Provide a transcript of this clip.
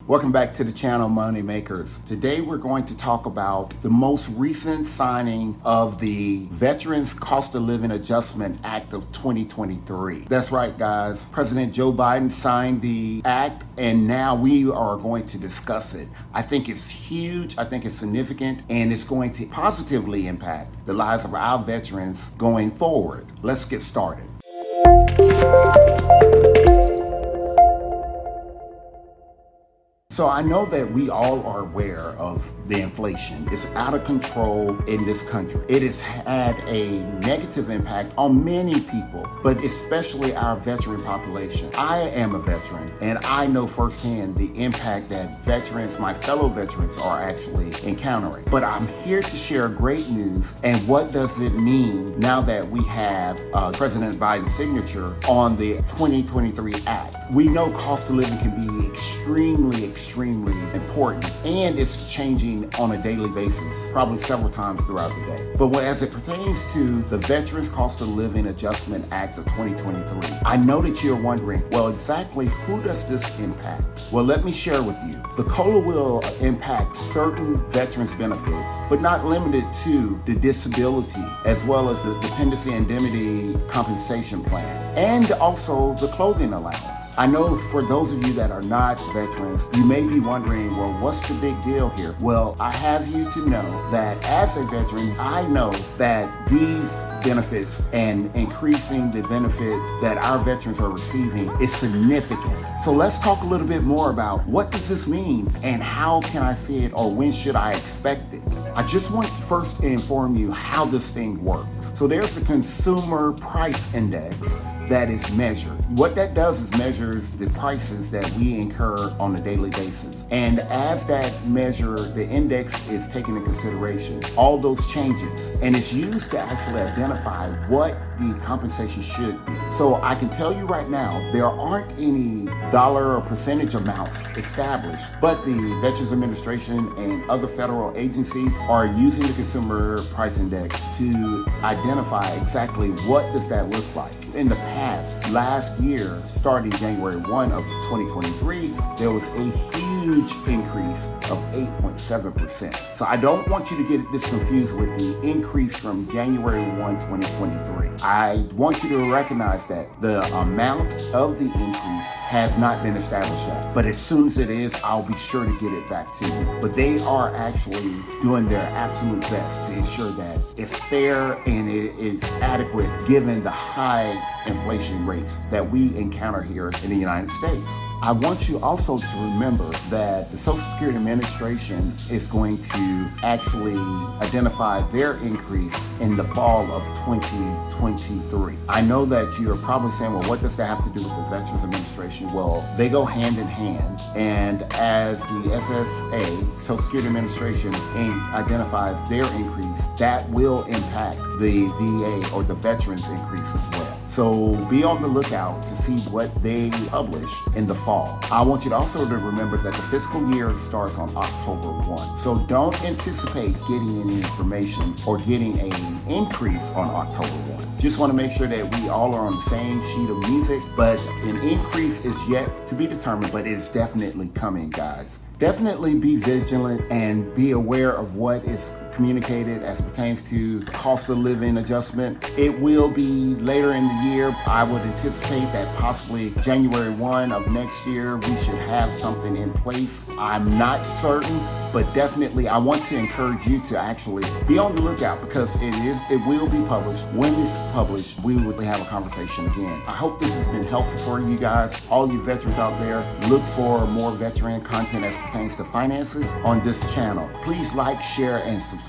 Welcome back to the channel, Money Makers. Today we're going to talk about the most recent signing of the Veterans Cost of Living Adjustment Act of 2023. That's right, guys. President Joe Biden signed the act and now we are going to discuss it. I think it's huge, I think it's significant, and it's going to positively impact the lives of our veterans going forward. Let's get started. So I know that we all are aware of the inflation. It's out of control in this country. It has had a negative impact on many people, but especially our veteran population. I am a veteran and I know firsthand the impact that veterans, my fellow veterans, are actually encountering. But I'm here to share great news and what does it mean now that we have President Biden's signature on the 2023 Act. We know cost of living can be extremely important, and it's changing on a daily basis, probably several times throughout the day. But as it pertains to the Veterans Cost of Living Adjustment Act of 2023, I know that you're wondering, well, exactly who does this impact? Well, let me share with you. The COLA will impact certain veterans benefits, but not limited to the disability, as well as the dependency indemnity compensation plan, and also the clothing allowance. I know for those of you that are not veterans, you may be wondering, well, what's the big deal here? Well, I have you to know that as a veteran, I know that these benefits and increasing the benefit that our veterans are receiving is significant. So let's talk a little bit more about what does this mean and how can I see it, or when should I expect it? I just want to first inform you how this thing works. So there's a consumer price index that is measured. What that does is measures the prices that we incur on a daily basis. And as that measure, the index is taken into consideration, all those changes, and it's used to actually identify what the compensation should be. So I can tell you right now, there aren't any dollar or percentage amounts established, but the Veterans Administration and other federal agencies are using the Consumer Price Index to identify exactly what does that look like. In the past, last year, starting January 1 of 2023, there was a huge increase of 8.7%. So I don't want you to get this confused with the increase from January 1, 2023. I want you to recognize that the amount of the increase has not been established yet. But as soon as it is, I'll be sure to get it back to you. But they are actually doing their absolute best to ensure that it's fair and it is adequate given the high inflation rates that we encounter here in the United States. I want you also to remember that the Social Security Administration is going to actually identify their increase in the fall of 2023. I know that you're probably saying, well, what does that have to do with the Veterans Administration? Well, they go hand in hand. And as the SSA, Social Security Administration, identifies their increase, that will impact the VA or the veterans increase as well. So be on the lookout to see what they publish in the fall. I want you to also to remember that the fiscal year starts on October 1. So don't anticipate getting any information or getting an increase on October 1. Just want to make sure that we all are on the same sheet of music, but an increase is yet to be determined, but it is definitely coming, guys. Definitely be vigilant and be aware of what is communicated as it pertains to cost of living adjustment. It will be later in the year. I would anticipate that possibly January 1 of next year, we should have something in place. I'm not certain, but definitely I want to encourage you to actually be on the lookout because it will be published. When it's published, we will have a conversation again. I hope this has been helpful for you guys. All you veterans out there, look for more veteran content as pertains to finances on this channel. Please like, share, and subscribe.